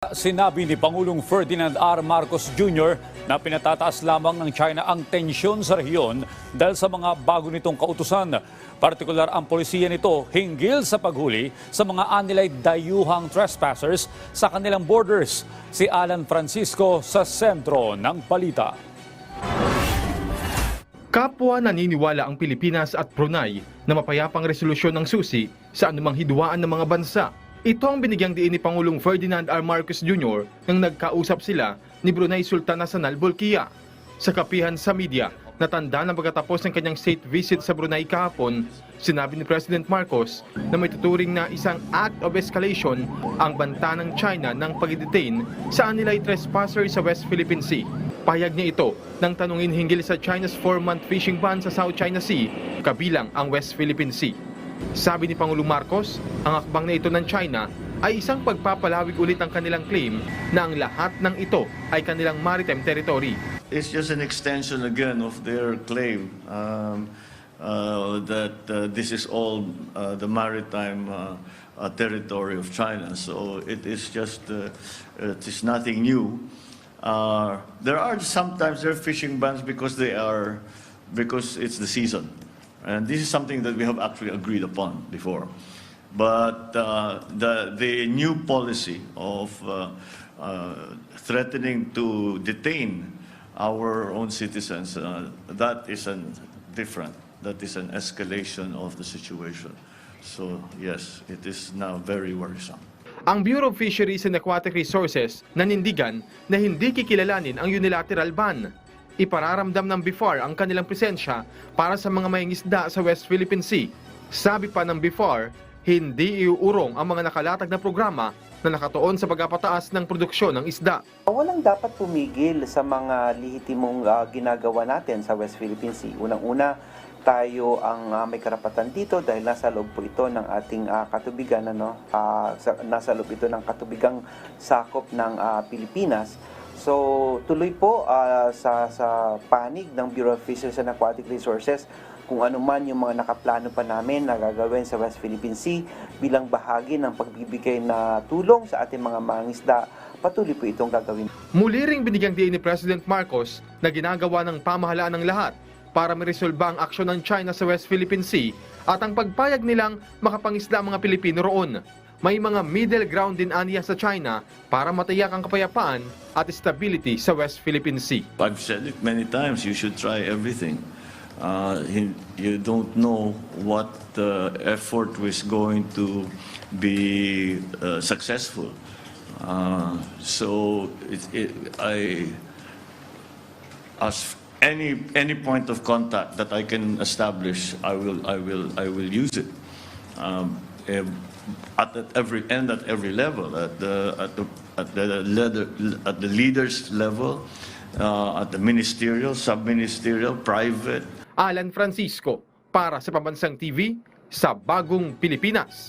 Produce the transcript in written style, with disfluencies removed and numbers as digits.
Sinabi ni Pangulong Ferdinand R. Marcos Jr. na pinatataas lamang ng China ang tensyon sa rehiyon dahil sa mga bago nitong kautusan. Partikular ang polisiya nito hinggil sa paghuli sa mga anilay dayuhang trespassers sa kanilang borders. Si Alan Francisco sa sentro ng balita. Kapwa naniniwala ang Pilipinas at Brunei na mapayapang resolusyon ng susi sa anumang hidwaan ng mga bansa. Ito ang binigyang diin ni Pangulong Ferdinand R. Marcos Jr. nang nagkausap sila ni Brunei Sultan Hassanal Bolkiah. Sa kapihan sa media, natanda na pagkatapos ng kanyang state visit sa Brunei kahapon, sinabi ni President Marcos na may tuturing na isang act of escalation ang banta ng China ng pag-detain sa anilay trespasser sa West Philippine Sea. Pahayag niya ito nang tanungin hinggil sa China's 4-month fishing ban sa South China Sea, kabilang ang West Philippine Sea. Sabi ni Pangulong Marcos, ang akbang na ito ng China ay isang pagpapalawig ulit ang kanilang claim na ang lahat ng ito ay kanilang maritime territory. It's just an extension again of their claim that this is all the maritime territory of China. So it is just, it is nothing new. There are sometimes fishing bans because it's the season. And this is something that we have actually agreed upon before. But the new policy of threatening to detain our own citizens, that is different. That is an escalation of the situation. So yes, it is now very worrisome. Ang Bureau of Fisheries and Aquatic Resources nanindigan na hindi kikilalanin ang unilateral ban. Ipararamdam ng BIFAR ang kanilang presensya para sa mga mangingisda sa West Philippine Sea. Sabi pa ng BIFAR, hindi iuurong ang mga nakalatag na programa na nakatuon sa pagpapataas ng produksyon ng isda. Walang dapat pumigil sa mga lihitimong ginagawa natin sa West Philippine Sea. Unang-una, tayo ang may karapatan dito dahil nasa loob po ito ng ating katubigan, nasa loob ito ng katubigang sakop ng Pilipinas. So, tuloy po sa panig ng Bureau of Fisheries and Aquatic Resources kung ano man yung mga nakaplano pa namin na gagawin sa West Philippine Sea bilang bahagi ng pagbibigay na tulong sa ating mga mangingisda, patuloy po itong gagawin. Muli ring binigyang diin ni President Marcos na ginagawa ng pamahalaan ng lahat para maresolba ang aksyon ng China sa West Philippine Sea at ang pagpayag nilang makapangisda ang mga Pilipino roon. May mga middle ground din aniya sa China para matiyak ang kapayapaan at stability sa West Philippine Sea. I've said it many times, you should try everything. You don't know what effort was going to be successful. So as any point of contact that I can establish, I will use it. At every level, at the leaders level, at the ministerial, sub-ministerial, private. Alan Francisco para sa Pambansang TV sa Bagong Pilipinas.